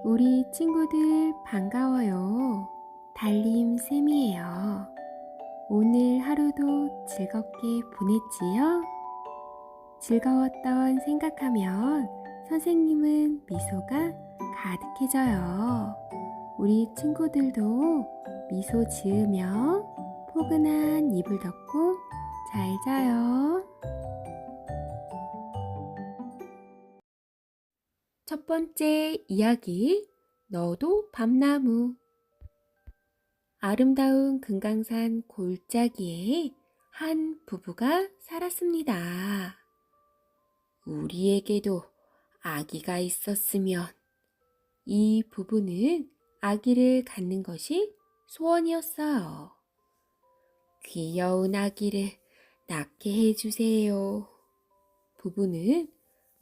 우리 친구들 반가워요. 달림쌤이에요. 오늘 하루도 즐겁게 보냈지요? 즐거웠던 생각하면 선생님은 미소가 가득해져요. 우리 친구들도 미소 지으며 포근한 이불 덮고 잘 자요. 첫 번째 이야기, 너도 밤나무. 아름다운 금강산 골짜기에 한 부부가 살았습니다. 우리에게도 아기가 있었으면. 이 부부는 아기를 갖는 것이 소원이었어요. 귀여운 아기를 낳게 해주세요. 부부는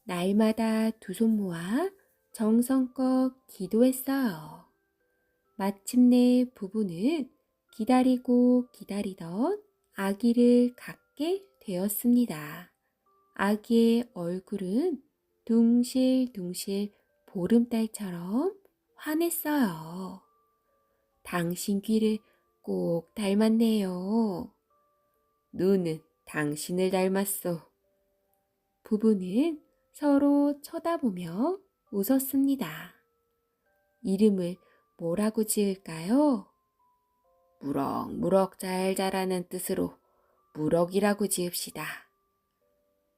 날마다 두 손 모아 정성껏 기도했어요. 마침내 부부는 기다리고 기다리던 아기를 갖게 되었습니다. 아기의 얼굴은 둥실둥실 보름달처럼 환했어요. 당신 귀를 꼭 닮았네요. 눈은 당신을 닮았소. 부부는 서로 쳐다보며 웃었습니다. 이름을 뭐라고 지을까요? 무럭무럭 잘 자라는 뜻으로 무럭이라고 지읍시다.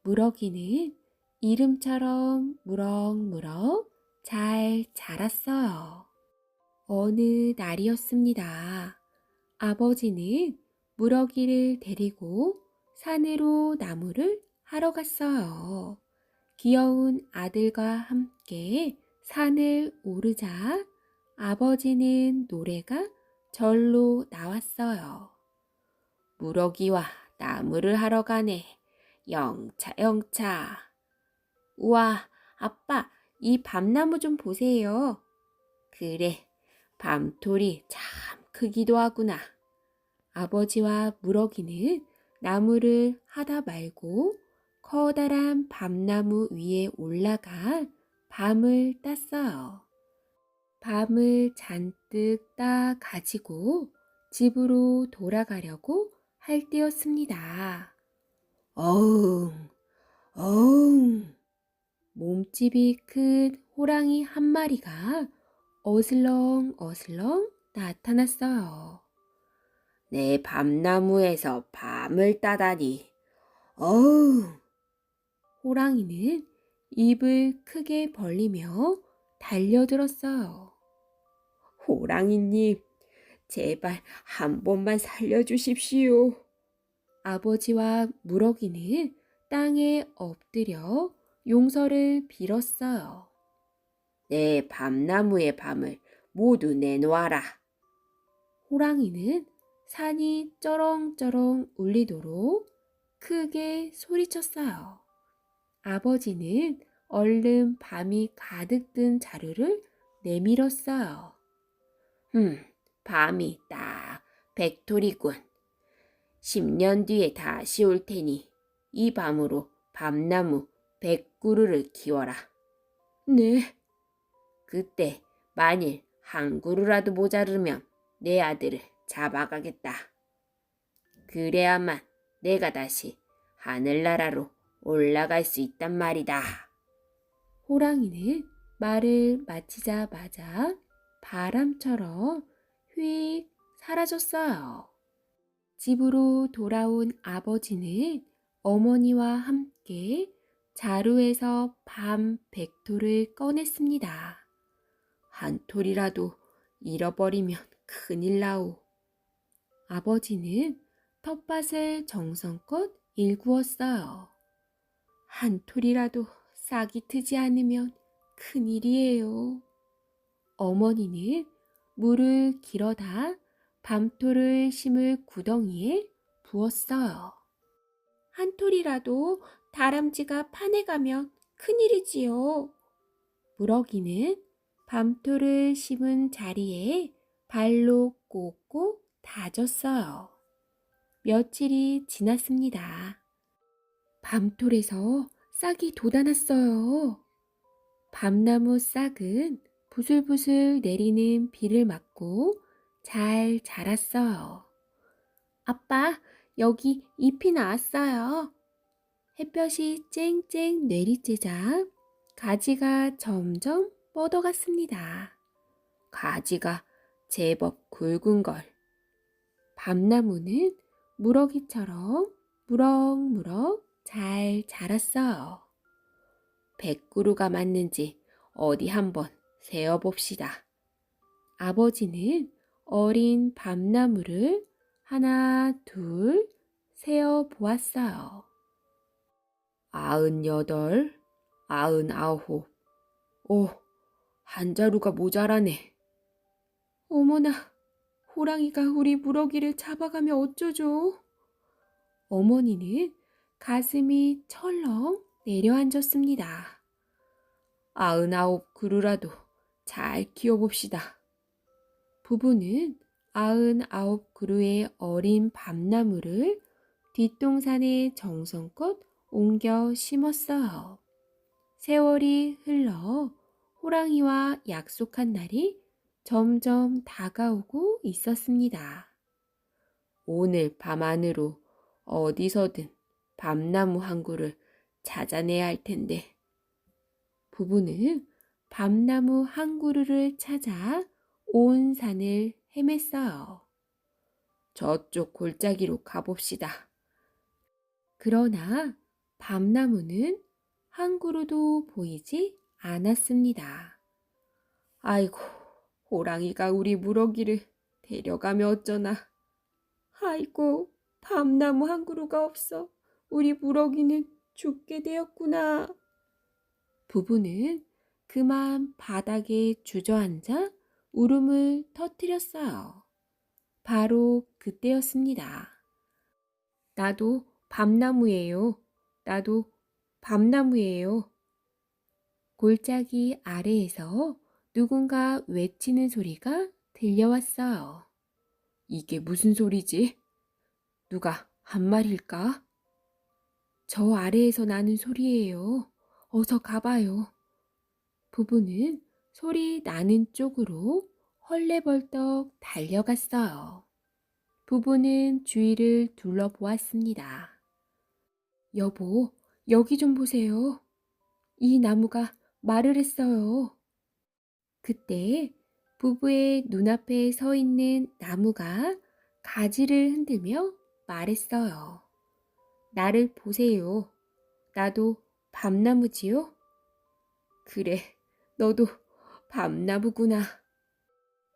무럭이는 이름처럼 무럭무럭 잘 자랐어요. 어느 날이었습니다. 아버지는 무럭이를 데리고 산으로 나무를 하러 갔어요. 귀여운 아들과 함께 산을 오르자 아버지는 노래가 절로 나왔어요. 무럭이와 나무를 하러 가네. 영차 영차. 우와, 아빠, 이 밤나무 좀 보세요. 그래, 밤톨이 참 크기도 하구나. 아버지와 무럭이는 나무를 하다 말고 커다란 밤나무 위에 올라가 밤을 땄어요. 밤을 잔뜩 따 가지고 집으로 돌아가려고 할 때였습니다. 어흥, 어흥. 몸집이 큰 호랑이 한 마리가 어슬렁어슬렁 나타났어요. 내 밤나무에서 밤을 따다니. 어흥. 호랑이는 입을 크게 벌리며 달려들었어요. 호랑이님, 제발 한 번만 살려주십시오. 아버지와 무럭이는 땅에 엎드려 용서를 빌었어요. 내 밤나무의 밤을 모두 내놓아라. 호랑이는 산이 쩌렁쩌렁 울리도록 크게 소리쳤어요. 아버지는 얼른 밤이 가득 든 자루를 내밀었어요. 밤이 딱 100톨이군. 10년 뒤에 다시 올 테니 이 밤으로 밤나무 100그루를 키워라. 네. 그때 만일 한 그루라도 모자르면 내 아들을 잡아가겠다. 그래야만 내가 다시 하늘나라로 올라갈 수 있단 말이다. 호랑이는 말을 마치자마자 바람처럼 휙 사라졌어요. 집으로 돌아온 아버지는 어머니와 함께 자루에서 밤 100톨을 꺼냈습니다. 한 톨이라도 잃어버리면 큰일 나오. 아버지는 텃밭을 정성껏 일구었어요. 한 톨이라도 싹이 트지 않으면 큰일이에요. 어머니는 물을 길어다 밤톨을 심을 구덩이에 부었어요. 한 톨이라도 다람쥐가 파내가면 큰일이지요. 무럭이는 밤톨을 심은 자리에 발로 꼭꼭 다졌어요. 며칠이 지났습니다. 밤톨에서 싹이 돋아났어요. 밤나무 싹은 부슬부슬 내리는 비를 맞고 잘 자랐어요. 아빠, 여기 잎이 나왔어요. 햇볕이 쨍쨍 내리쬐자 가지가 점점 뻗어갔습니다. 가지가 제법 굵은 걸. 밤나무는 무럭이처럼 무럭무럭 잘 자랐어요. 100그루가 맞는지 어디 한번 세어봅시다. 아버지는 어린 밤나무를 하나, 둘 세어 보았어요. 98, 99. 오, 한 자루가 모자라네. 어머나, 호랑이가 우리 무럭이를 잡아가면 어쩌죠? 어머니는 가슴이 철렁 내려앉았습니다. 99그루라도 잘 키워봅시다. 부부는 99그루의 어린 밤나무를 뒷동산에 정성껏 옮겨 심었어요. 세월이 흘러 호랑이와 약속한 날이 점점 다가오고 있었습니다. 오늘 밤 안으로 어디서든 밤나무 한 그루를 찾아내야 할 텐데. 부부는 밤나무 한 그루를 찾아 온 산을 헤맸어요. 저쪽 골짜기로 가봅시다. 그러나 밤나무는 한 그루도 보이지 않았습니다. 아이고, 호랑이가 우리 무럭이를 데려가면 어쩌나. 아이고, 밤나무 한 그루가 없어. 우리 무럭이는 죽게 되었구나. 부부는 그만 바닥에 주저앉아 울음을 터뜨렸어요. 바로 그때였습니다. 나도 밤나무예요. 나도 밤나무예요. 골짜기 아래에서 누군가 외치는 소리가 들려왔어요. 이게 무슨 소리지? 누가 한 말일까? 저 아래에서 나는 소리예요. 어서 가봐요. 부부는 소리 나는 쪽으로 헐레벌떡 달려갔어요. 부부는 주위를 둘러보았습니다. 여보, 여기 좀 보세요. 이 나무가 말을 했어요. 그때 부부의 눈앞에 서 있는 나무가 가지를 흔들며 말했어요. 나를 보세요. 나도 밤나무지요? 그래, 너도 밤나무구나.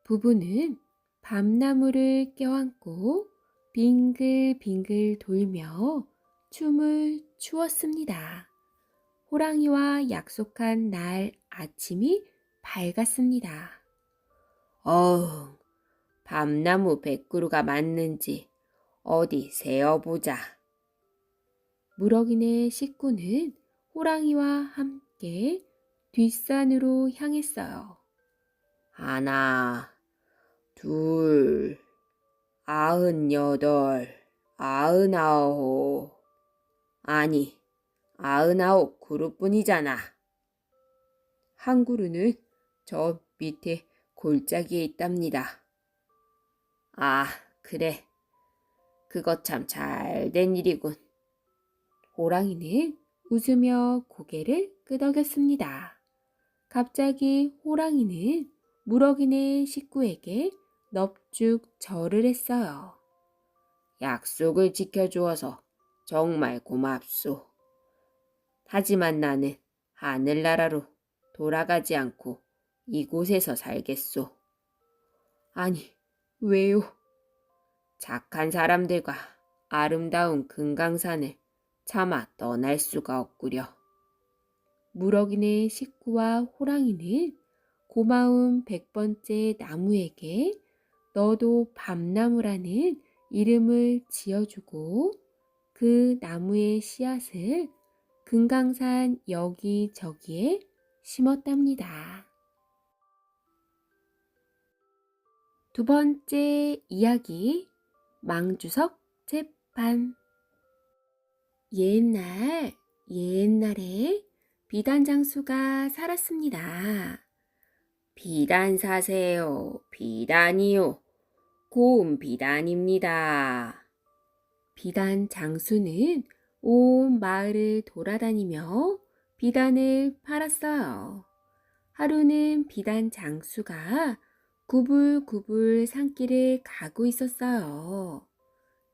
부부는 밤나무를 껴안고 빙글빙글 돌며 춤을 추었습니다. 호랑이와 약속한 날 아침이 밝았습니다. 밤나무 100그루가 맞는지 어디 세어보자. 무럭이네 식구는 호랑이와 함께 뒷산으로 향했어요. 하나, 둘, 98, 99. 아니, 99그루뿐이잖아. 한 그루는 저 밑에 골짜기에 있답니다. 아, 그래. 그거 참 잘된 일이군. 호랑이는 웃으며 고개를 끄덕였습니다. 갑자기 호랑이는 무럭이네 식구에게 넙죽 절을 했어요. 약속을 지켜주어서 정말 고맙소. 하지만 나는 하늘나라로 돌아가지 않고 이곳에서 살겠소. 아니, 왜요? 착한 사람들과 아름다운 금강산을 차마 떠날 수가 없구려. 무럭이네 식구와 호랑이는 고마운 100번째 나무에게 너도 밤나무라는 이름을 지어주고 그 나무의 씨앗을 금강산 여기저기에 심었답니다. 두 번째 이야기, 망주석 재판. 옛날에 비단장수가 살았습니다. 비단 사세요. 비단이요. 고운 비단입니다. 비단 장수는 온 마을을 돌아다니며 비단을 팔았어요. 하루는 비단 장수가 구불구불 산길을 가고 있었어요.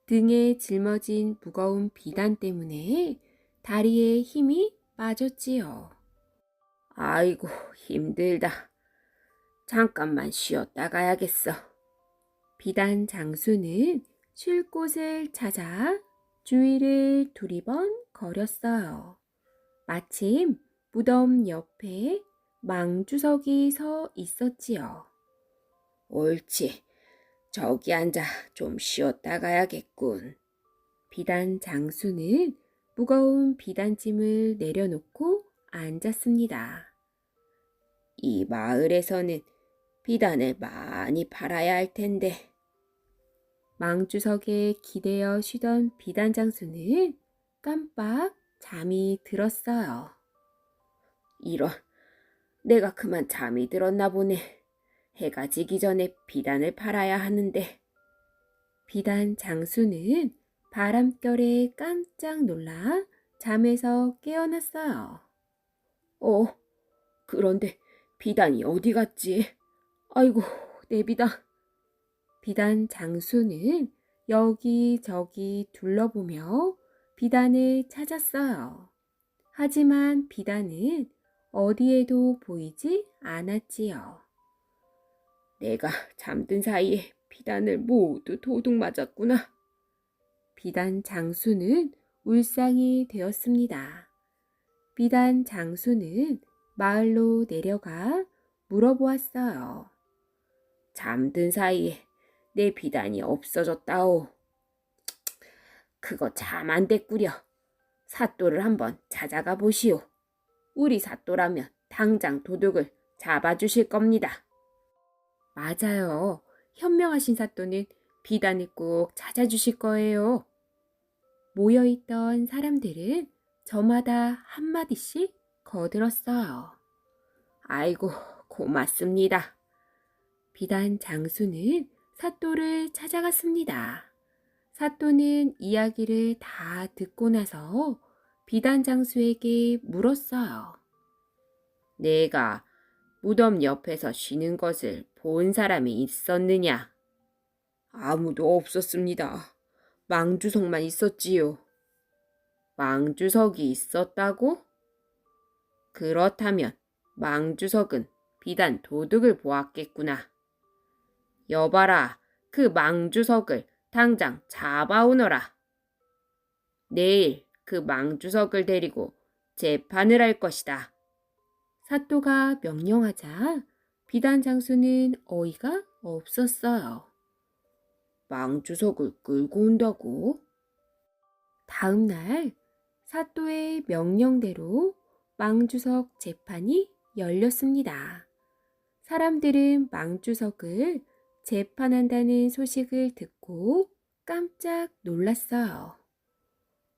등에 짊어진 무거운 비단 때문에 다리에 힘이 빠졌지요. 아이고, 힘들다. 잠깐만 쉬었다 가야겠어. 비단 장수는 쉴 곳을 찾아 주위를 두리번 거렸어요. 마침 무덤 옆에 망주석이 서 있었지요. 옳지. 저기 앉아 좀 쉬었다 가야겠군. 비단 장수는 무거운 비단짐을 내려놓고 앉았습니다. 이 마을에서는 비단을 많이 팔아야 할 텐데. 망주석에 기대어 쉬던 비단 장수는 깜빡 잠이 들었어요. 이런, 내가 그만 잠이 들었나 보네. 해가 지기 전에 비단을 팔아야 하는데. 비단 장수는 바람결에 깜짝 놀라 잠에서 깨어났어요. 그런데 비단이 어디 갔지? 아이고, 내 비단. 비단 장수는 여기저기 둘러보며 비단을 찾았어요. 하지만 비단은 어디에도 보이지 않았지요. 내가 잠든 사이에 비단을 모두 도둑 맞았구나. 비단 장수는 울상이 되었습니다. 비단 장수는 마을로 내려가 물어보았어요. 잠든 사이에 내 비단이 없어졌다오. 그거 참 안 됐구려. 사또를 한번 찾아가 보시오. 우리 사또라면 당장 도둑을 잡아주실 겁니다. 맞아요. 현명하신 사또는 비단을 꼭 찾아주실 거예요. 모여있던 사람들은 저마다 한마디씩 거들었어요. 아이고, 고맙습니다. 비단 장수는 사또를 찾아갔습니다. 사또는 이야기를 다 듣고 나서 비단 장수에게 물었어요. 내가 무덤 옆에서 쉬는 것을 본 사람이 있었느냐? 아무도 없었습니다. 망주석만 있었지요. 망주석이 있었다고? 그렇다면 망주석은 비단 도둑을 보았겠구나. 여봐라, 그 망주석을 당장 잡아오너라. 내일 그 망주석을 데리고 재판을 할 것이다. 사또가 명령하자 비단 장수는 어이가 없었어요. 망주석을 끌고 온다고? 다음 날 사또의 명령대로 망주석 재판이 열렸습니다. 사람들은 망주석을 재판한다는 소식을 듣고 깜짝 놀랐어요.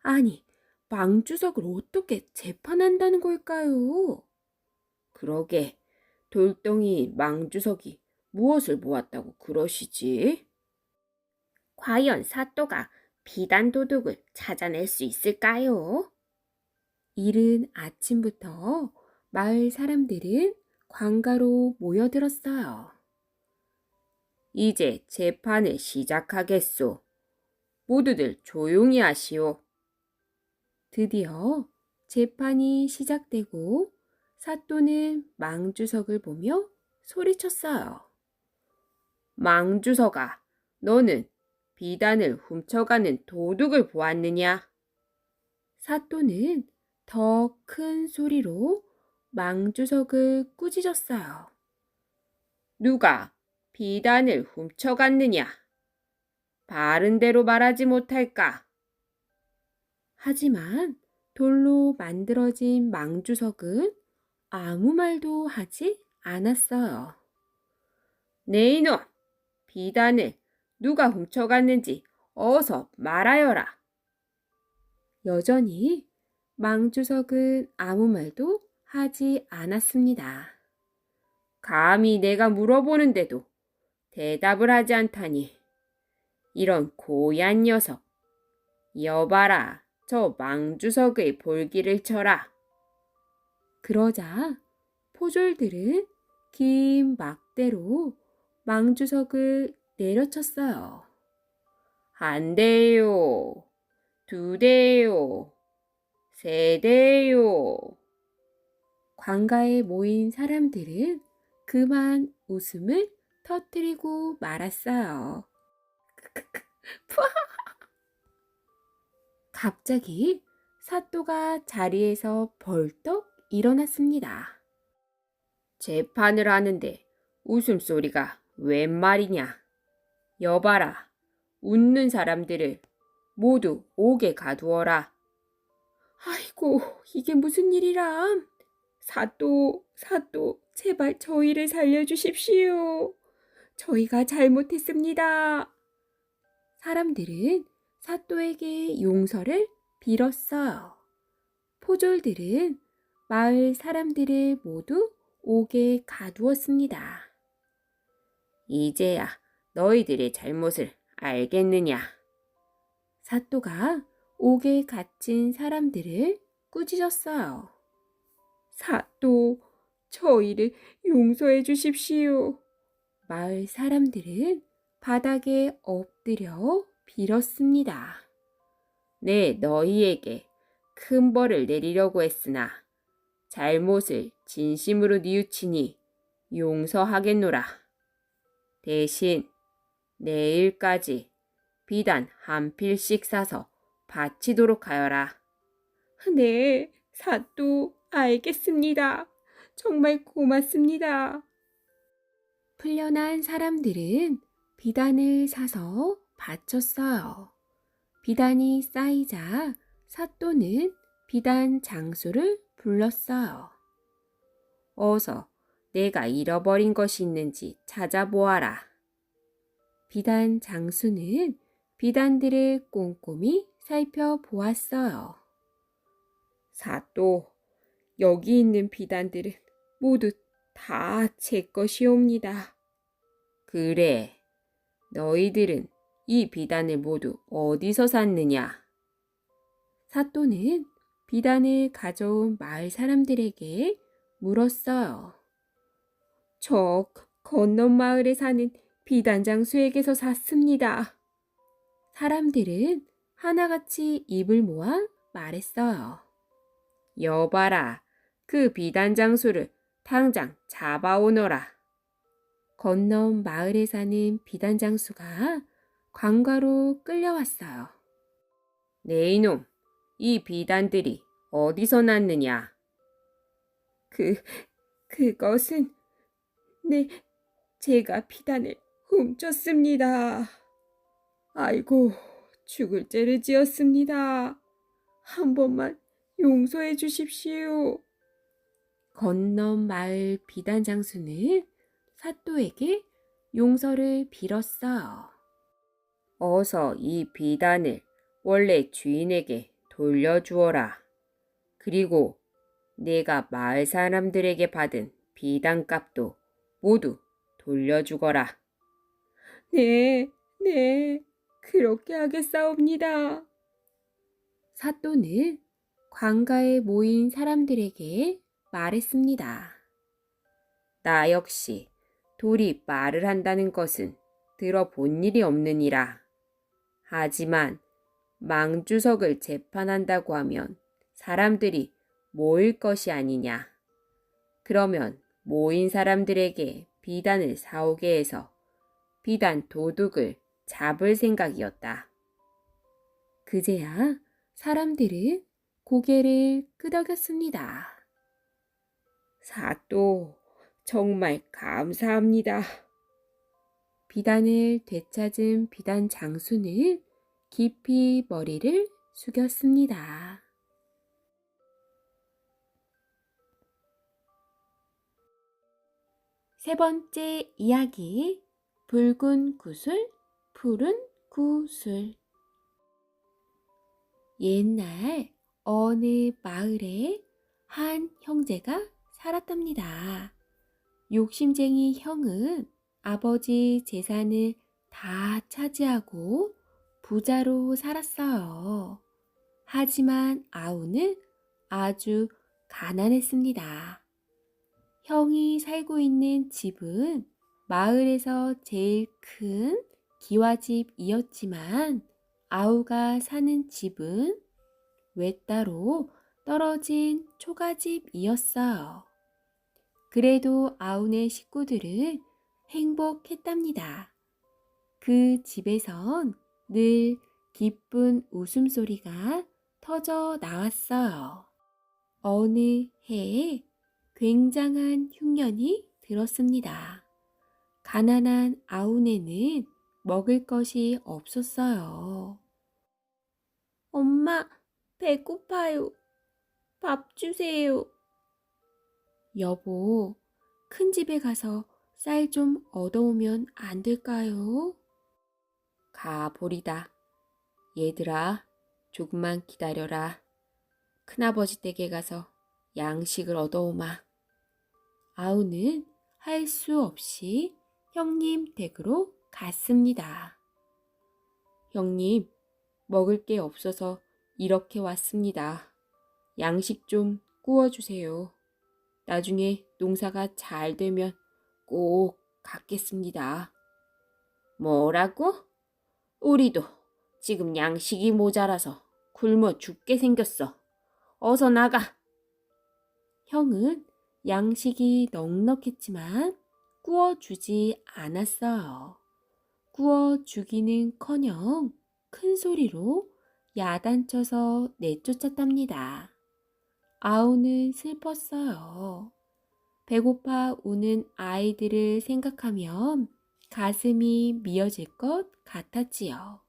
아니, 망주석을 어떻게 재판한다는 걸까요? 그러게, 돌덩이 망주석이 무엇을 보았다고 그러시지? 과연 사또가 비단 도둑을 찾아낼 수 있을까요? 이른 아침부터 마을 사람들은 관가로 모여들었어요. 이제 재판을 시작하겠소. 모두들 조용히 하시오. 드디어 재판이 시작되고 사또는 망주석을 보며 소리쳤어요. 망주석아, 너는 비단을 훔쳐가는 도둑을 보았느냐? 사또는 더 큰 소리로 망주석을 꾸짖었어요. 누가 비단을 훔쳐갔느냐? 바른 대로 말하지 못할까? 하지만 돌로 만들어진 망주석은 아무 말도 하지 않았어요. 네 이놈! 비단을 누가 훔쳐갔는지 어서 말하여라. 여전히 망주석은 아무 말도 하지 않았습니다. 감히 내가 물어보는데도 대답을 하지 않다니. 이런 고얀 녀석. 여봐라, 저 망주석의 볼기를 쳐라. 그러자 포졸들은 긴 막대로 망주석을 내려쳤어요. 한 대요, 두 대요, 세 대요. 관가에 모인 사람들은 그만 웃음을 터뜨리고 말았어요. 갑자기 사또가 자리에서 벌떡 일어났습니다. 재판을 하는데 웃음소리가 웬 말이냐. 여봐라, 웃는 사람들을 모두 옥에 가두어라. 아이고, 이게 무슨 일이람. 사또, 제발 저희를 살려주십시오. 저희가 잘못했습니다. 사람들은 사또에게 용서를 빌었어요. 포졸들은 마을 사람들을 모두 옥에 가두었습니다. 이제야 너희들의 잘못을 알겠느냐? 사또가 옥에 갇힌 사람들을 꾸짖었어요. 사또, 저희를 용서해 주십시오. 마을 사람들은 바닥에 엎드려 빌었습니다. 네, 너희에게 큰 벌을 내리려고 했으나 잘못을 진심으로 뉘우치니 용서하겠노라. 대신 내일까지 비단 한 필씩 사서 바치도록 하여라. 네, 사또 알겠습니다. 정말 고맙습니다. 풀려난 사람들은 비단을 사서 바쳤어요. 비단이 쌓이자 사또는 비단 장수를 불렀어요. 어서 내가 잃어버린 것이 있는지 찾아보아라. 비단 장수는 비단들을 꼼꼼히 살펴보았어요. 사또, 여기 있는 비단들은 모두 다 제 것이옵니다. 그래, 너희들은 이 비단을 모두 어디서 샀느냐? 사또는 비단을 가져온 마을 사람들에게 물었어요. 저 건넌 마을에 사는 비단 장수에게서 샀습니다. 사람들은 하나같이 입을 모아 말했어요. 여봐라, 그 비단 장수를 당장 잡아오너라. 건넌 마을에 사는 비단 장수가 관가로 끌려왔어요. 네 이놈, 이 비단들이 어디서 났느냐? 그것은 제가 비단을 훔쳤습니다. 아이고, 죽을 죄를 지었습니다. 한 번만 용서해 주십시오. 건넌 마을 비단 장수는 사또에게 용서를 빌었어요. 어서 이 비단을 원래 주인에게 돌려주어라. 그리고 내가 마을 사람들에게 받은 비단값도 모두 돌려주거라. 네, 그렇게 하겠사옵니다. 사또는 관가에 모인 사람들에게 말했습니다. 나 역시 돌이 말을 한다는 것은 들어본 일이 없느니라. 하지만 망주석을 재판한다고 하면 사람들이 모일 것이 아니냐. 그러면 모인 사람들에게 비단을 사오게 해서 비단 도둑을 잡을 생각이었다. 그제야 사람들은 고개를 끄덕였습니다. 사또, 정말 감사합니다. 비단을 되찾은 비단 장수는 깊이 머리를 숙였습니다. 세 번째 이야기, 붉은 구슬, 푸른 구슬. 옛날 어느 마을에 한 형제가 살았답니다. 욕심쟁이 형은 아버지 재산을 다 차지하고 부자로 살았어요. 하지만 아우는 아주 가난했습니다. 형이 살고 있는 집은 마을에서 제일 큰 기와집이었지만 아우가 사는 집은 외따로 떨어진 초가집이었어요. 그래도 아우네 식구들은 행복했답니다. 그 집에선 늘 기쁜 웃음소리가 터져 나왔어요. 어느 해에 굉장한 흉년이 들었습니다. 가난한 아우네는 먹을 것이 없었어요. 엄마, 배고파요. 밥 주세요. 여보, 큰 집에 가서 쌀 좀 얻어오면 안 될까요? 가보리다. 얘들아, 조금만 기다려라. 큰아버지 댁에 가서 양식을 얻어오마. 아우는 할 수 없이 형님 댁으로 갔습니다. 형님, 먹을 게 없어서 이렇게 왔습니다. 양식 좀 구워주세요. 나중에 농사가 잘 되면 꼭 갚겠습니다. 뭐라고? 우리도 지금 양식이 모자라서 굶어 죽게 생겼어. 어서 나가. 형은 양식이 넉넉했지만 구워주지 않았어요. 구워주기는커녕 큰 소리로 야단쳐서 내쫓았답니다. 아우는 슬펐어요. 배고파 우는 아이들을 생각하면 가슴이 미어질 것 같았지요.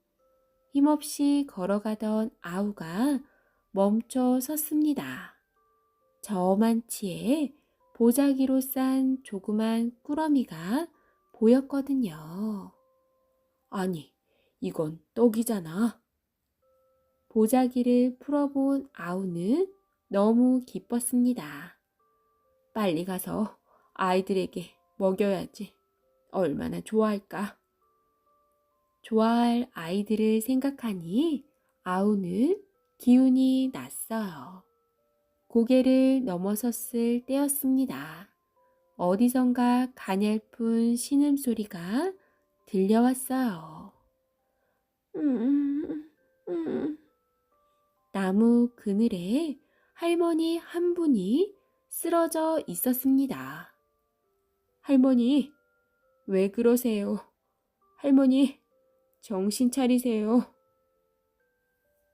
힘없이 걸어가던 아우가 멈춰 섰습니다. 저만치에 보자기로 싼 조그만 꾸러미가 보였거든요. 아니, 이건 떡이잖아. 보자기를 풀어본 아우는 너무 기뻤습니다. 빨리 가서 아이들에게 먹여야지. 얼마나 좋아할까? 좋아할 아이들을 생각하니 아우는 기운이 났어요. 고개를 넘어섰을 때였습니다. 어디선가 가냘픈 신음소리가 들려왔어요. 나무 그늘에 할머니 한 분이 쓰러져 있었습니다. 할머니, 왜 그러세요? 할머니, 정신 차리세요.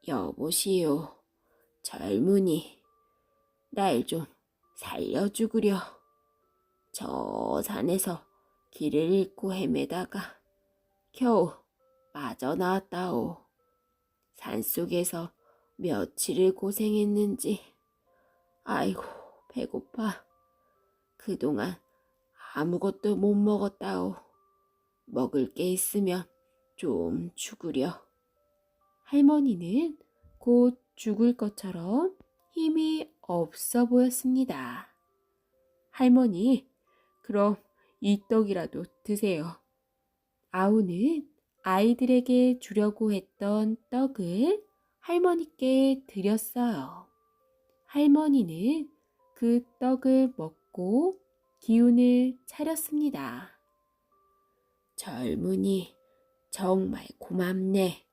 여보시오, 젊은이, 날 좀 살려주구려. 저 산에서 길을 잃고 헤매다가 겨우 빠져나왔다오. 산속에서 며칠을 고생했는지 아이고 배고파. 그동안 아무것도 못 먹었다오. 먹을 게 있으면 좀 주구려. 할머니는 곧 죽을 것처럼 힘이 없어 보였습니다. 할머니, 그럼 이 떡이라도 드세요. 아우는 아이들에게 주려고 했던 떡을 할머니께 드렸어요. 할머니는 그 떡을 먹고 기운을 차렸습니다. 젊은이, 정말 고맙네.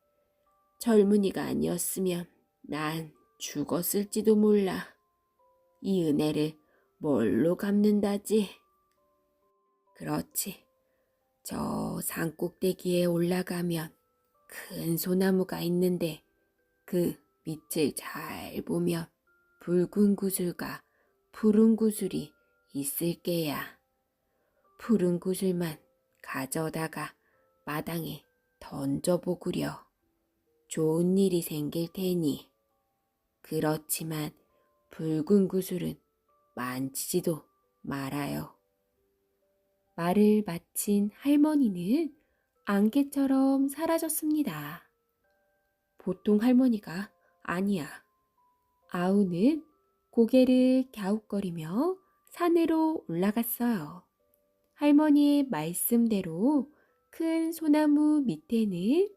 젊은이가 아니었으면 난 죽었을지도 몰라. 이 은혜를 뭘로 갚는다지? 그렇지. 저 산꼭대기에 올라가면 큰 소나무가 있는데 그 밑을 잘 보면 붉은 구슬과 푸른 구슬이 있을 게야. 푸른 구슬만 가져다가 마당에 던져보구려. 좋은 일이 생길 테니. 그렇지만 붉은 구슬은 만지지도 말아요. 말을 마친 할머니는 안개처럼 사라졌습니다. 보통 할머니가 아니야. 아우는 고개를 갸웃거리며 산으로 올라갔어요. 할머니의 말씀대로 큰 소나무 밑에는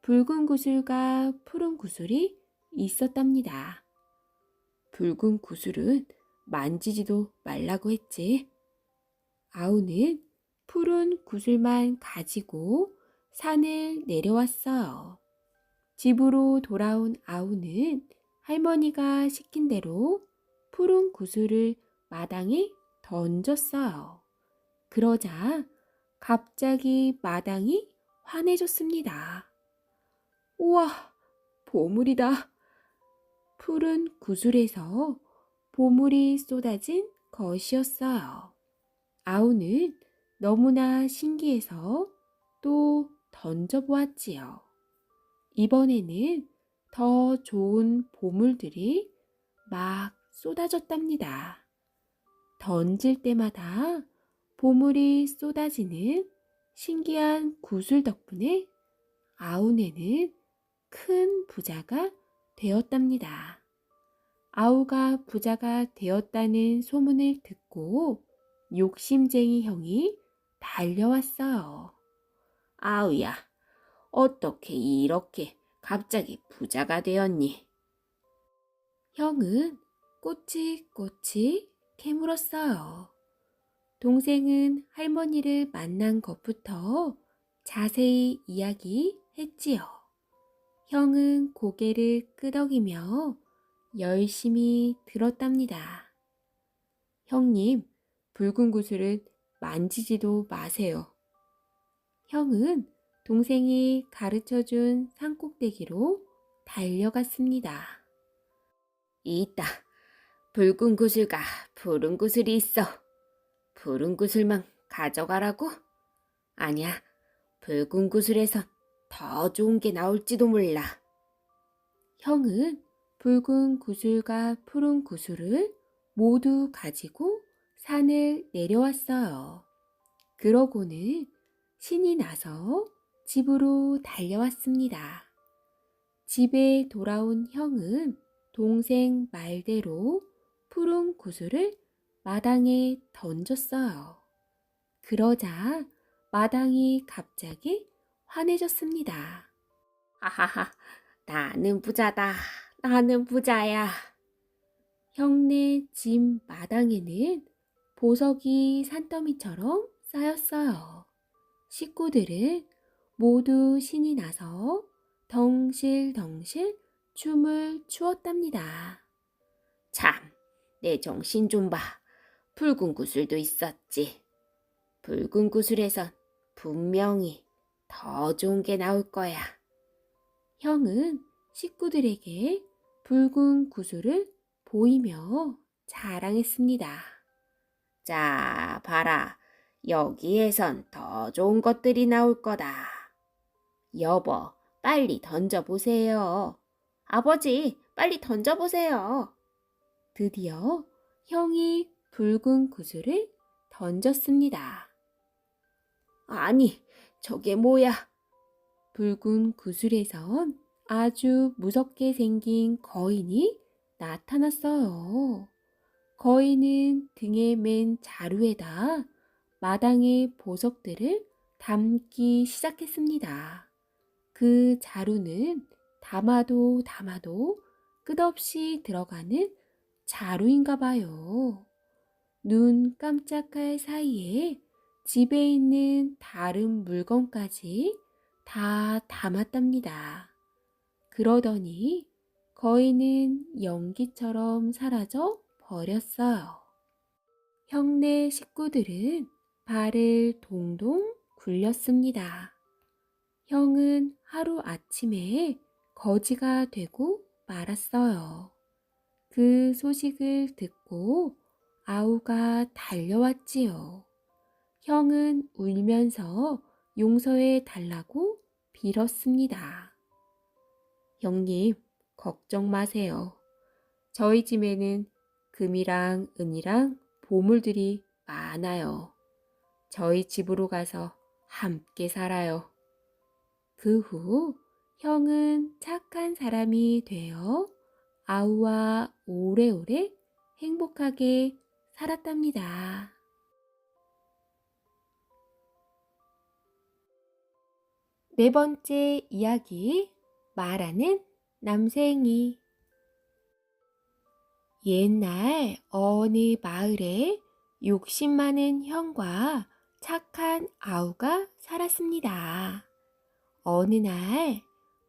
붉은 구슬과 푸른 구슬이 있었답니다. 붉은 구슬은 만지지도 말라고 했지. 아우는 푸른 구슬만 가지고 산을 내려왔어요. 집으로 돌아온 아우는 할머니가 시킨 대로 푸른 구슬을 마당에 던졌어요. 그러자 갑자기 마당이 환해졌습니다. 우와, 보물이다. 푸른 구슬에서 보물이 쏟아진 것이었어요. 아우는 너무나 신기해서 또 던져보았지요. 이번에는 더 좋은 보물들이 막 쏟아졌답니다. 던질 때마다 보물이 쏟아지는 신기한 구슬 덕분에 아우네는 큰 부자가 되었답니다. 아우가 부자가 되었다는 소문을 듣고 욕심쟁이 형이 달려왔어요. 아우야, 어떻게 이렇게 갑자기 부자가 되었니? 형은 꼬치꼬치 캐물었어요. 동생은 할머니를 만난 것부터 자세히 이야기했지요. 형은 고개를 끄덕이며 열심히 들었답니다. 형님, 붉은 구슬은 만지지도 마세요. 형은 동생이 가르쳐준 산꼭대기로 달려갔습니다. 있다. 붉은 구슬과 푸른 구슬이 있어. 푸른 구슬만 가져가라고? 아니야. 붉은 구슬에선 더 좋은 게 나올지도 몰라. 형은 붉은 구슬과 푸른 구슬을 모두 가지고 산을 내려왔어요. 그러고는 신이 나서 집으로 달려왔습니다. 집에 돌아온 형은 동생 말대로 푸른 구슬을 마당에 던졌어요. 그러자 마당이 갑자기 환해졌습니다. 하하하, 나는 부자다. 나는 부자야. 형네 집 마당에는 보석이 산더미처럼 쌓였어요. 식구들은 모두 신이 나서 덩실덩실 춤을 추었답니다. 참, 내 정신 좀 봐. 붉은 구슬도 있었지. 붉은 구슬에선 분명히 더 좋은 게 나올 거야. 형은 식구들에게 붉은 구슬을 보이며 자랑했습니다. 자, 봐라. 여기에선 더 좋은 것들이 나올 거다. 여보, 빨리 던져보세요. 아버지, 빨리 던져보세요. 드디어 형이 붉은 구슬을 던졌습니다. 아니, 저게 뭐야? 붉은 구슬에선 아주 무섭게 생긴 거인이 나타났어요. 거인은 등에 맨 자루에다 마당의 보석들을 담기 시작했습니다. 그 자루는 담아도 끝없이 들어가는 자루인가 봐요. 눈 깜짝할 사이에 집에 있는 다른 물건까지 다 담았답니다. 그러더니 거인은 연기처럼 사라져 버렸어요. 형네 식구들은 발을 동동 굴렸습니다. 형은 하루아침에 거지가 되고 말았어요. 그 소식을 듣고 아우가 달려왔지요. 형은 울면서 용서해 달라고 빌었습니다. 형님, 걱정 마세요. 저희 집에는 금이랑 은이랑 보물들이 많아요. 저희 집으로 가서 함께 살아요. 그 후 형은 착한 사람이 되어 아우와 오래오래 행복하게 살았답니다. 네 번째 이야기, 말하는 남생이. 옛날 어느 마을에 욕심 많은 형과 착한 아우가 살았습니다. 어느 날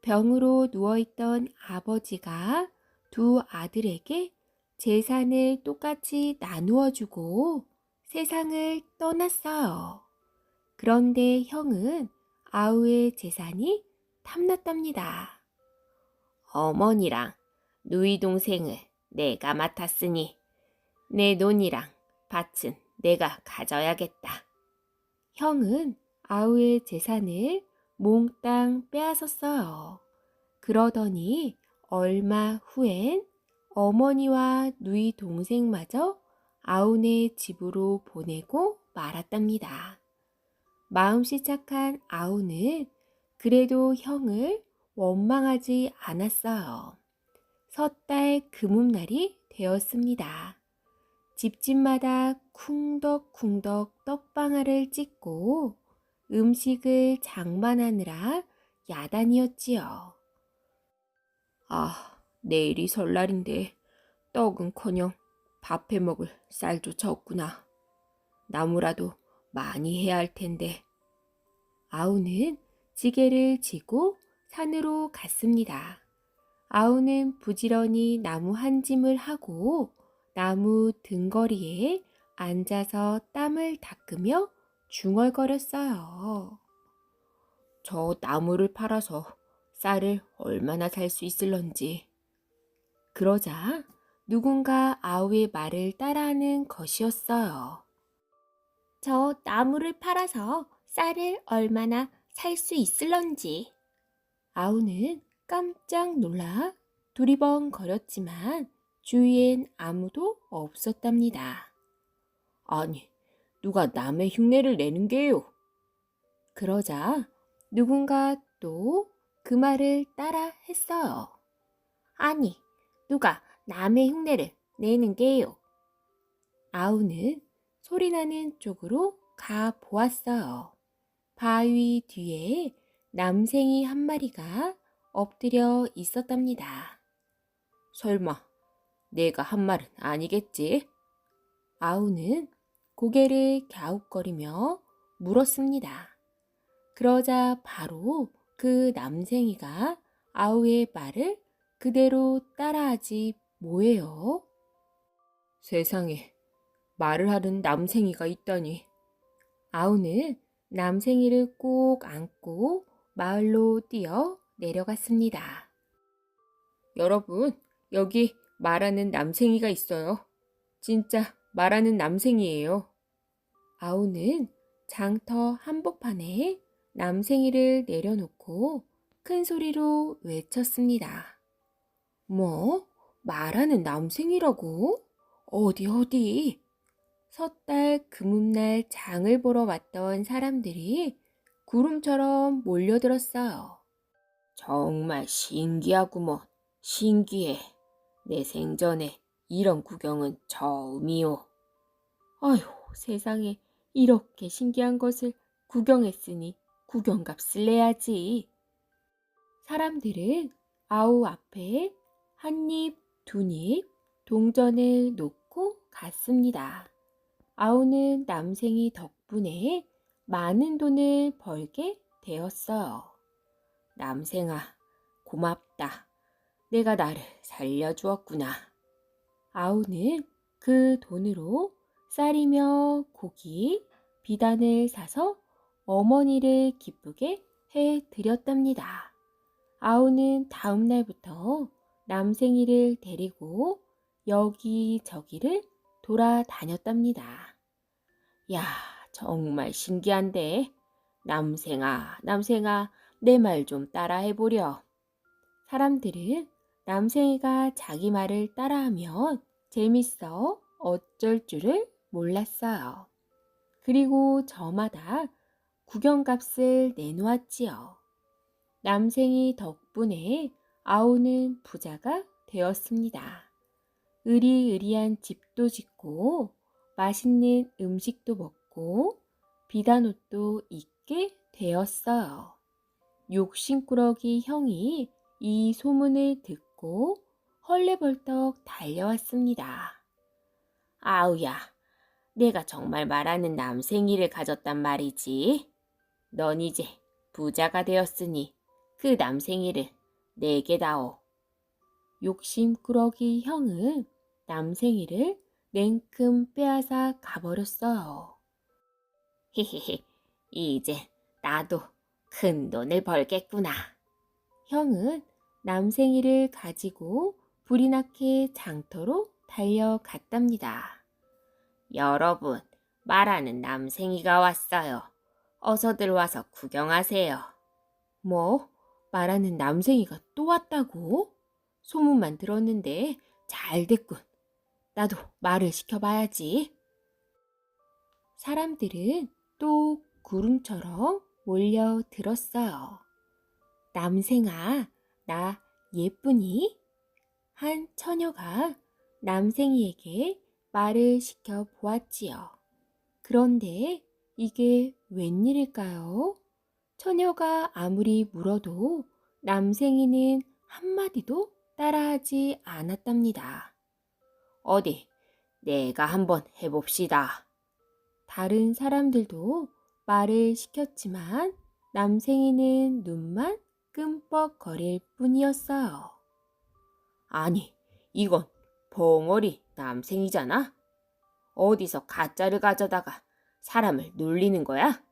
병으로 누워있던 아버지가 두 아들에게 재산을 똑같이 나누어주고 세상을 떠났어요. 그런데 형은 아우의 재산이 탐났답니다. 어머니랑 누이 동생을 내가 맡았으니 내 논이랑 밭은 내가 가져야겠다. 형은 아우의 재산을 몽땅 빼앗았어요. 그러더니 얼마 후엔 어머니와 누이 동생마저 아우네 집으로 보내고 말았답니다. 마음씨 착한 아우는 그래도 형을 원망하지 않았어요. 섣달 금음날이 되었습니다. 집집마다 쿵덕쿵덕 떡방아를 찍고 음식을 장만하느라 야단이었지요. 아, 내일이 설날인데 떡은커녕 밥해 먹을 쌀조차 없구나. 나무라도 많이 해야 할 텐데. 아우는 지게를 지고 산으로 갔습니다. 아우는 부지런히 나무 한 짐을 하고 나무 등거리에 앉아서 땀을 닦으며 중얼거렸어요. 저 나무를 팔아서 쌀을 얼마나 살 수 있을런지. 그러자 누군가 아우의 말을 따라하는 것이었어요. 저 나무를 팔아서 쌀을 얼마나 살 수 있을런지. 아우는 깜짝 놀라 두리번거렸지만 주위엔 아무도 없었답니다. 아니, 누가 남의 흉내를 내는 게요? 그러자 누군가 또 그 말을 따라 했어요. 아니, 누가 남의 흉내를 내는 게요? 아우는 소리나는 쪽으로 가 보았어요. 바위 뒤에 남생이 한 마리가 엎드려 있었답니다. 설마 내가 한 말은 아니겠지? 아우는 고개를 갸웃거리며 물었습니다. 그러자 바로 그 남생이가 아우의 말을 그대로 따라하지 뭐예요? 세상에 말을 하는 남생이가 있다니. 아우는 남생이를 꼭 안고 마을로 뛰어 내려갔습니다. 여러분, 여기 말하는 남생이가 있어요. 진짜 말하는 남생이에요. 아우는 장터 한복판에 남생이를 내려놓고 큰 소리로 외쳤습니다. 뭐? 말하는 남생이라고? 어디? 섣달 금음날 장을 보러 왔던 사람들이 구름처럼 몰려들었어요. 정말 신기하구먼. 신기해. 내 생전에 이런 구경은 처음이요. 아휴, 세상에 이렇게 신기한 것을 구경했으니 구경값을 내야지. 사람들은 아우 앞에 한 입, 두 입 동전을 놓고 갔습니다. 아우는 남생이 덕분에 많은 돈을 벌게 되었어요. 남생아, 고맙다. 내가 나를 살려주었구나. 아우는 그 돈으로 쌀이며 고기, 비단을 사서 어머니를 기쁘게 해드렸답니다. 아우는 다음 날부터 남생이를 데리고 여기저기를 돌아다녔답니다. 야, 정말 신기한데. 남생아, 내 말 좀 따라해보렴. 사람들은 남생이가 자기 말을 따라하면 재밌어 어쩔 줄을 몰랐어요. 그리고 저마다 구경값을 내놓았지요. 남생이 덕분에 아우는 부자가 되었습니다. 으리으리한 집도 짓고 맛있는 음식도 먹고 비단 옷도 입게 되었어요. 욕심꾸러기 형이 이 소문을 듣고 헐레벌떡 달려왔습니다. 아우야, 내가 정말 말하는 남생이를 가졌단 말이지. 넌 이제 부자가 되었으니 그 남생이를 내게 다오. 욕심꾸러기 형은 남생이를 냉큼 빼앗아 가버렸어요. 히히히, 이제 나도 큰 돈을 벌겠구나. 형은 남생이를 가지고 불이 나게 장터로 달려갔답니다. 여러분, 말하는 남생이가 왔어요. 어서들 와서 구경하세요. 뭐? 말하는 남생이가 또 왔다고? 소문만 들었는데 잘 됐군. 나도 말을 시켜봐야지. 사람들은 또 구름처럼 몰려들었어요. 남생아, 나 예쁘니? 한 처녀가 남생이에게 말을 시켜 보았지요. 그런데 이게 웬일일까요? 처녀가 아무리 물어도 남생이는 한마디도 따라하지 않았답니다. 어디, 내가 한번 해봅시다. 다른 사람들도 말을 시켰지만 남생이는 눈만 끔뻑거릴 뿐이었어요. 아니, 이건 벙어리 남생이잖아. 어디서 가짜를 가져다가 사람을 놀리는 거야?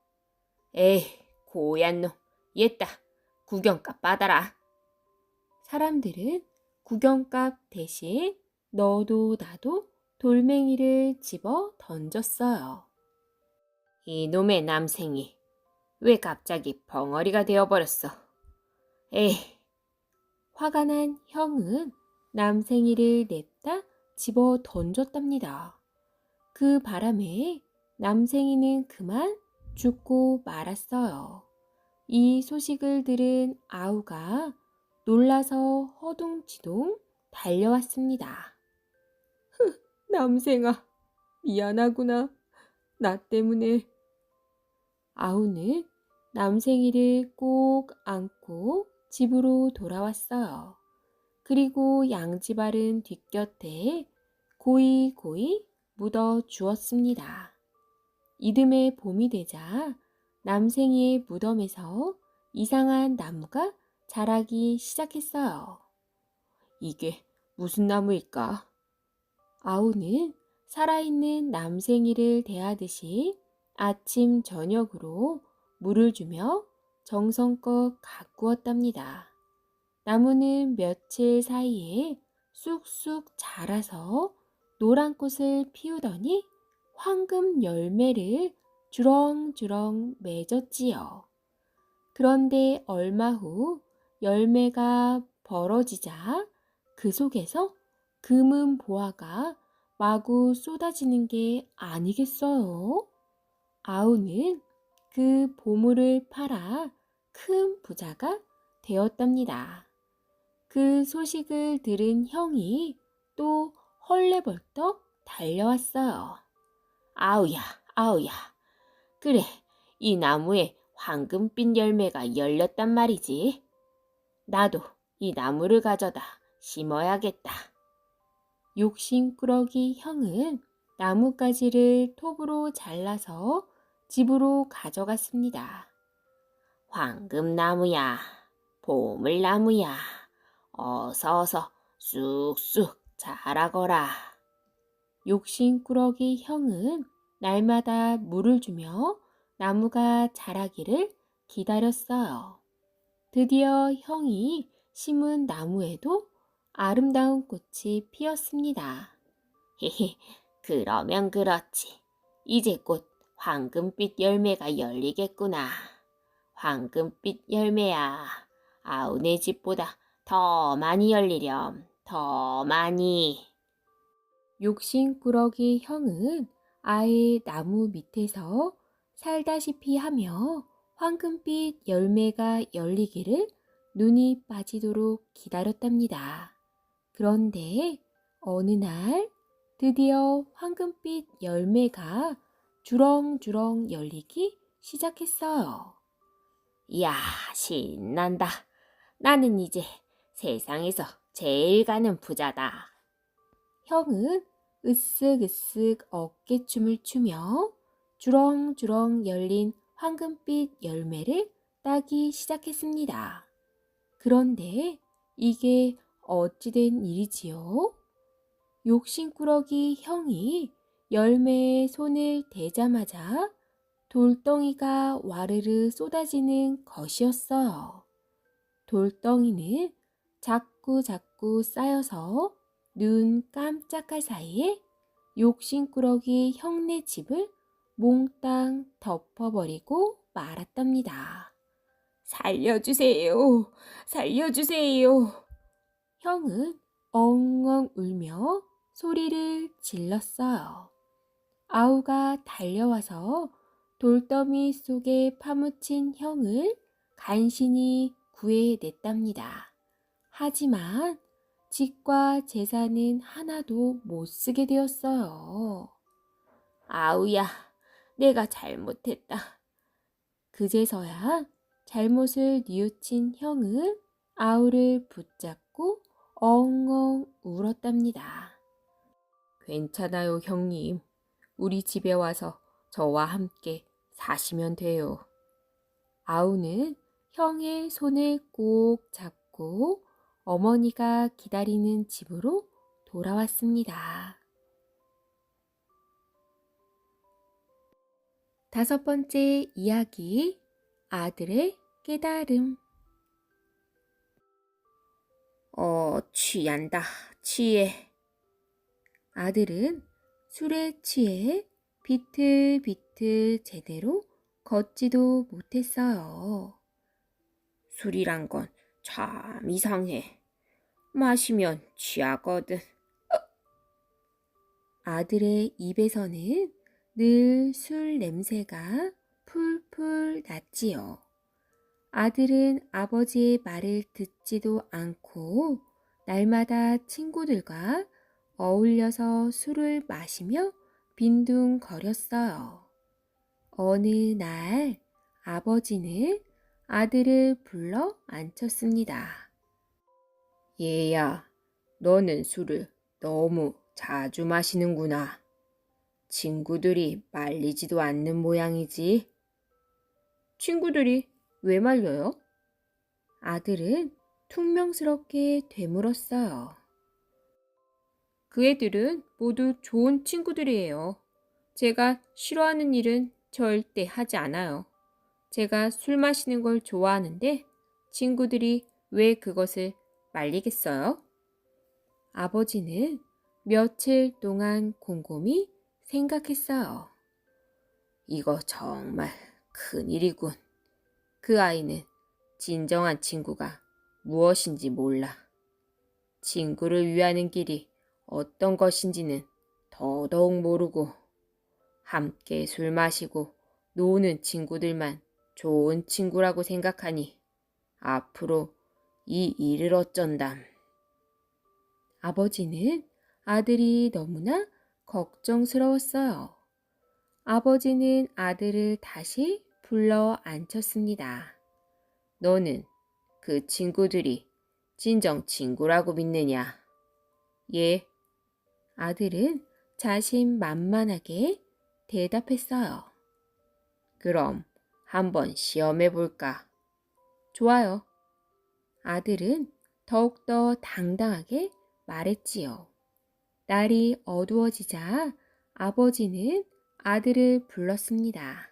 에이, 고얀 놈, 얘따, 구경값 받아라. 사람들은 구경값 대신 너도 나도 돌멩이를 집어 던졌어요. 이놈의 남생이 왜 갑자기 벙어리가 되어버렸어? 에이, 화가 난 형은 남생이를 냅다 집어 던졌답니다. 그 바람에 남생이는 그만 죽고 말았어요. 이 소식을 들은 아우가 놀라서 허둥지둥 달려왔습니다. 남생아, 미안하구나. 나 때문에. 아우는 남생이를 꼭 안고 집으로 돌아왔어요. 그리고 양지바른 뒷곁에 고이고이 묻어 주었습니다. 이듬해 봄이 되자 남생이의 무덤에서 이상한 나무가 자라기 시작했어요. 이게 무슨 나무일까? 아우는 살아있는 남생이를 대하듯이 아침 저녁으로 물을 주며 정성껏 가꾸었답니다. 나무는 며칠 사이에 쑥쑥 자라서 노란 꽃을 피우더니 황금 열매를 주렁주렁 맺었지요. 그런데 얼마 후 열매가 벌어지자 그 속에서 금은 보화가 마구 쏟아지는 게 아니겠어요? 아우는 그 보물을 팔아 큰 부자가 되었답니다. 그 소식을 들은 형이 또 헐레벌떡 달려왔어요. 아우야, 아우야. 그래, 이 나무에 황금빛 열매가 열렸단 말이지. 나도 이 나무를 가져다 심어야겠다. 욕심꾸러기 형은 나뭇가지를 톱으로 잘라서 집으로 가져갔습니다. 황금나무야, 보물나무야, 어서 쑥쑥 자라거라. 욕심꾸러기 형은 날마다 물을 주며 나무가 자라기를 기다렸어요. 드디어 형이 심은 나무에도 아름다운 꽃이 피었습니다. 헤헤, 그러면 그렇지. 이제 곧 황금빛 열매가 열리겠구나. 황금빛 열매야, 아우네 집보다 더 많이 열리렴, 더 많이. 욕심꾸러기 형은 아예 나무 밑에서 살다시피 하며 황금빛 열매가 열리기를 눈이 빠지도록 기다렸답니다. 그런데 어느 날 드디어 황금빛 열매가 주렁주렁 열리기 시작했어요. 이야, 신난다. 나는 이제 세상에서 제일 가는 부자다. 형은 으쓱으쓱 어깨춤을 추며 주렁주렁 열린 황금빛 열매를 따기 시작했습니다. 그런데 이게 어찌된 일이지요? 욕심꾸러기 형이 열매에 손을 대자마자 돌덩이가 와르르 쏟아지는 것이었어요. 돌덩이는 자꾸 쌓여서 눈 깜짝할 사이에 욕심꾸러기 형네 집을 몽땅 덮어버리고 말았답니다. 살려주세요. 살려주세요. 형은 엉엉 울며 소리를 질렀어요. 아우가 달려와서 돌더미 속에 파묻힌 형을 간신히 구해냈답니다. 하지만 집과 재산은 하나도 못 쓰게 되었어요. 아우야, 내가 잘못했다. 그제서야 잘못을 뉘우친 형은 아우를 붙잡고 엉엉 울었답니다. 괜찮아요, 형님. 우리 집에 와서 저와 함께 사시면 돼요. 아우는 형의 손을 꼭 잡고 어머니가 기다리는 집으로 돌아왔습니다. 5번째 이야기, 아들의 깨달음. 취한다. 취해. 아들은 술에 취해 비틀비틀 제대로 걷지도 못했어요. 술이란 건 참 이상해. 마시면 취하거든. 아들의 입에서는 늘 술 냄새가 풀풀 났지요. 아들은 아버지의 말을 듣지도 않고 날마다 친구들과 어울려서 술을 마시며 빈둥거렸어요. 어느 날 아버지는 아들을 불러 앉혔습니다. 얘야, 너는 술을 너무 자주 마시는구나. 친구들이 말리지도 않는 모양이지. 친구들이 왜 말려요? 아들은 퉁명스럽게 되물었어요. 그 애들은 모두 좋은 친구들이에요. 제가 싫어하는 일은 절대 하지 않아요. 제가 술 마시는 걸 좋아하는데 친구들이 왜 그것을 말리겠어요? 아버지는 며칠 동안 곰곰이 생각했어요. 이거 정말 큰일이군. 그 아이는 진정한 친구가 무엇인지 몰라. 친구를 위하는 길이 어떤 것인지는 더더욱 모르고 함께 술 마시고 노는 친구들만 좋은 친구라고 생각하니 앞으로 이 일을 어쩐담. 아버지는 아들이 너무나 걱정스러웠어요. 아버지는 아들을 다시 불러 앉혔습니다. 너는 그 친구들이 진정 친구라고 믿느냐? 예. 아들은 자신만만하게 대답했어요. 그럼 한번 시험해 볼까? 좋아요. 아들은 더욱더 당당하게 말했지요. 날이 어두워지자 아버지는 아들을 불렀습니다.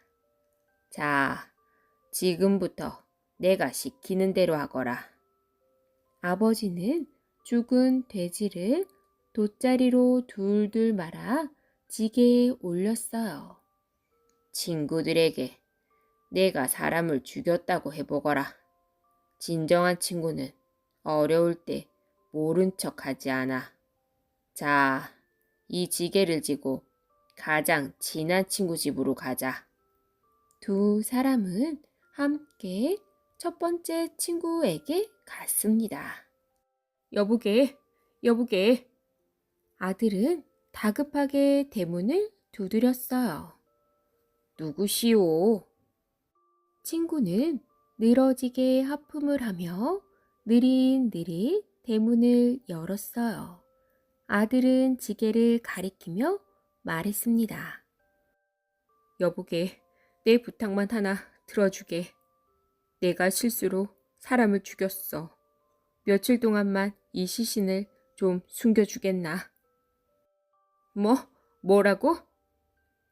자, 지금부터 내가 시키는 대로 하거라. 아버지는 죽은 돼지를 돗자리로 둘둘 말아 지게에 올렸어요. 친구들에게 내가 사람을 죽였다고 해보거라. 진정한 친구는 어려울 때 모른 척하지 않아. 자, 이 지게를 지고 가장 친한 친구 집으로 가자. 두 사람은 함께 첫 번째 친구에게 갔습니다. 여보게. 아들은 다급하게 대문을 두드렸어요. 누구시오? 친구는 늘어지게 하품을 하며 느릿느릿 대문을 열었어요. 아들은 지게를 가리키며 말했습니다. 여보게, 내 부탁만 하나 들어주게. 내가 실수로 사람을 죽였어. 며칠 동안만 이 시신을 좀 숨겨주겠나? 뭐라고?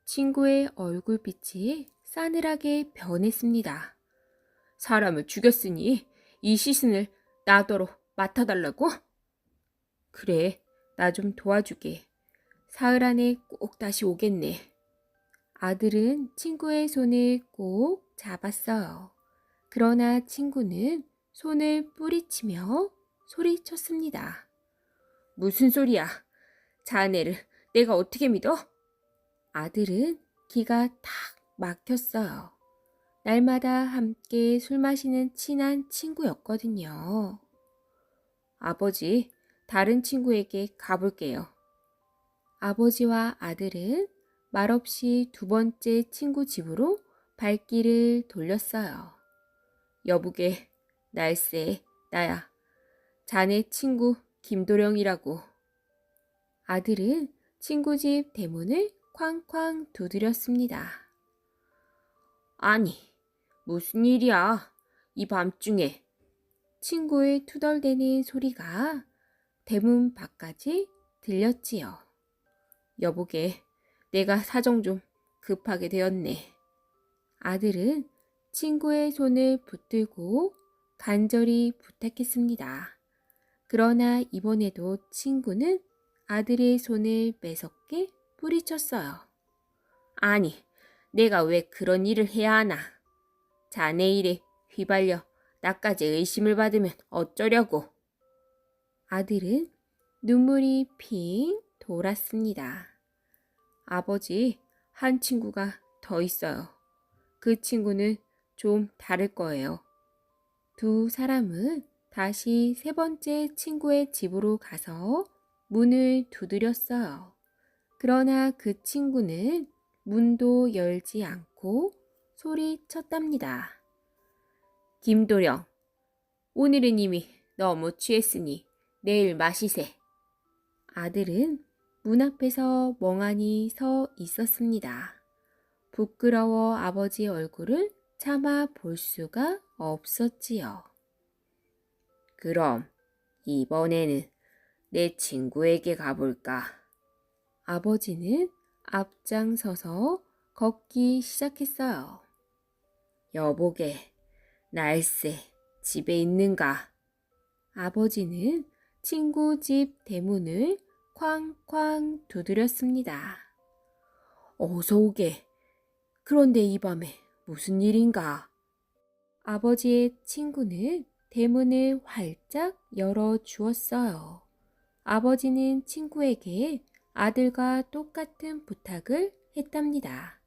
친구의 얼굴빛이 싸늘하게 변했습니다. 사람을 죽였으니 이 시신을 나더러 맡아달라고? 그래, 나 좀 도와주게. 사흘 안에 꼭 다시 오겠네. 아들은 친구의 손을 꼭 잡았어요. 그러나 친구는 손을 뿌리치며 소리쳤습니다. 무슨 소리야? 자네를 내가 어떻게 믿어? 아들은 기가 탁 막혔어요. 날마다 함께 술 마시는 친한 친구였거든요. 아버지, 다른 친구에게 가볼게요. 아버지와 아들은 말없이 두 번째 친구 집으로 발길을 돌렸어요. 여보게, 날쌔, 나야. 자네 친구 김도령이라고. 아들은 친구 집 대문을 쾅쾅 두드렸습니다. 아니, 무슨 일이야? 이 밤중에. 친구의 투덜대는 소리가 대문 밖까지 들렸지요. 여보게, 내가 사정 좀 급하게 되었네. 아들은 친구의 손을 붙들고 간절히 부탁했습니다. 그러나 이번에도 친구는 아들의 손을 매섭게 뿌리쳤어요. 아니, 내가 왜 그런 일을 해야 하나? 자네 일에 휘발려 나까지 의심을 받으면 어쩌려고? 아들은 눈물이 핑 돌았습니다. 아버지, 한 친구가 더 있어요. 그 친구는 좀 다를 거예요. 두 사람은 다시 세 번째 친구의 집으로 가서 문을 두드렸어요. 그러나 그 친구는 문도 열지 않고 소리쳤답니다. 김도령, 오늘은 이미 너무 취했으니 내일 마시세. 아들은 문 앞에서 멍하니 서 있었습니다. 부끄러워 아버지 얼굴을 차마 볼 수가 없었지요. 그럼 이번에는 내 친구에게 가볼까? 아버지는 앞장서서 걷기 시작했어요. 여보게, 날쌔, 집에 있는가? 아버지는 친구 집 대문을 쾅쾅 두드렸습니다. 어서 오게. 그런데 이 밤에 무슨 일인가? 아버지의 친구는 대문을 활짝 열어 주었어요. 아버지는 친구에게 아들과 똑같은 부탁을 했답니다.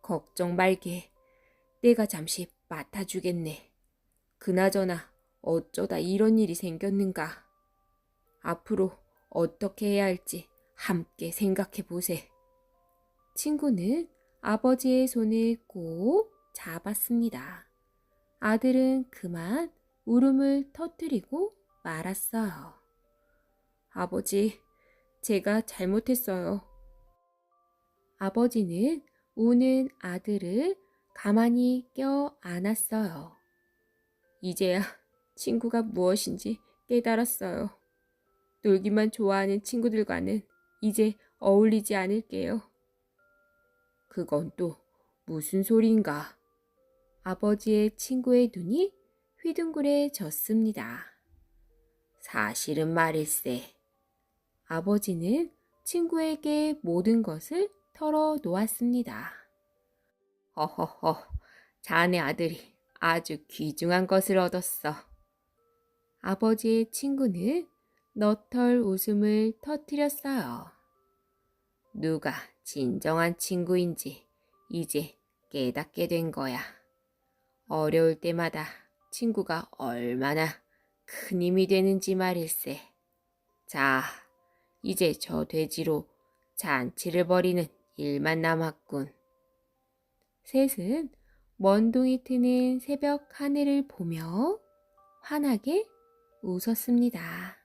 걱정 말게. 내가 잠시 맡아주겠네. 그나저나 어쩌다 이런 일이 생겼는가? 앞으로 어떻게 해야 할지 함께 생각해 보세. 친구는 아버지의 손을 꼭 잡았습니다. 아들은 그만 울음을 터뜨리고 말았어요. 아버지, 제가 잘못했어요. 아버지는 우는 아들을 가만히 껴안았어요. 이제야 친구가 무엇인지 깨달았어요. 놀기만 좋아하는 친구들과는 이제 어울리지 않을게요. 그건 또 무슨 소린가? 아버지의 친구의 눈이 휘둥그레졌습니다. 사실은 말일세. 아버지는 친구에게 모든 것을 털어놓았습니다. 허허허, 자네 아들이 아주 귀중한 것을 얻었어. 아버지의 친구는 너털 웃음을 터뜨렸어요. 누가 진정한 친구인지 이제 깨닫게 된 거야. 어려울 때마다 친구가 얼마나 큰 힘이 되는지 말일세. 자, 이제 저 돼지로 잔치를 벌이는 일만 남았군. 셋은 먼동이 트는 새벽 하늘을 보며 환하게 웃었습니다.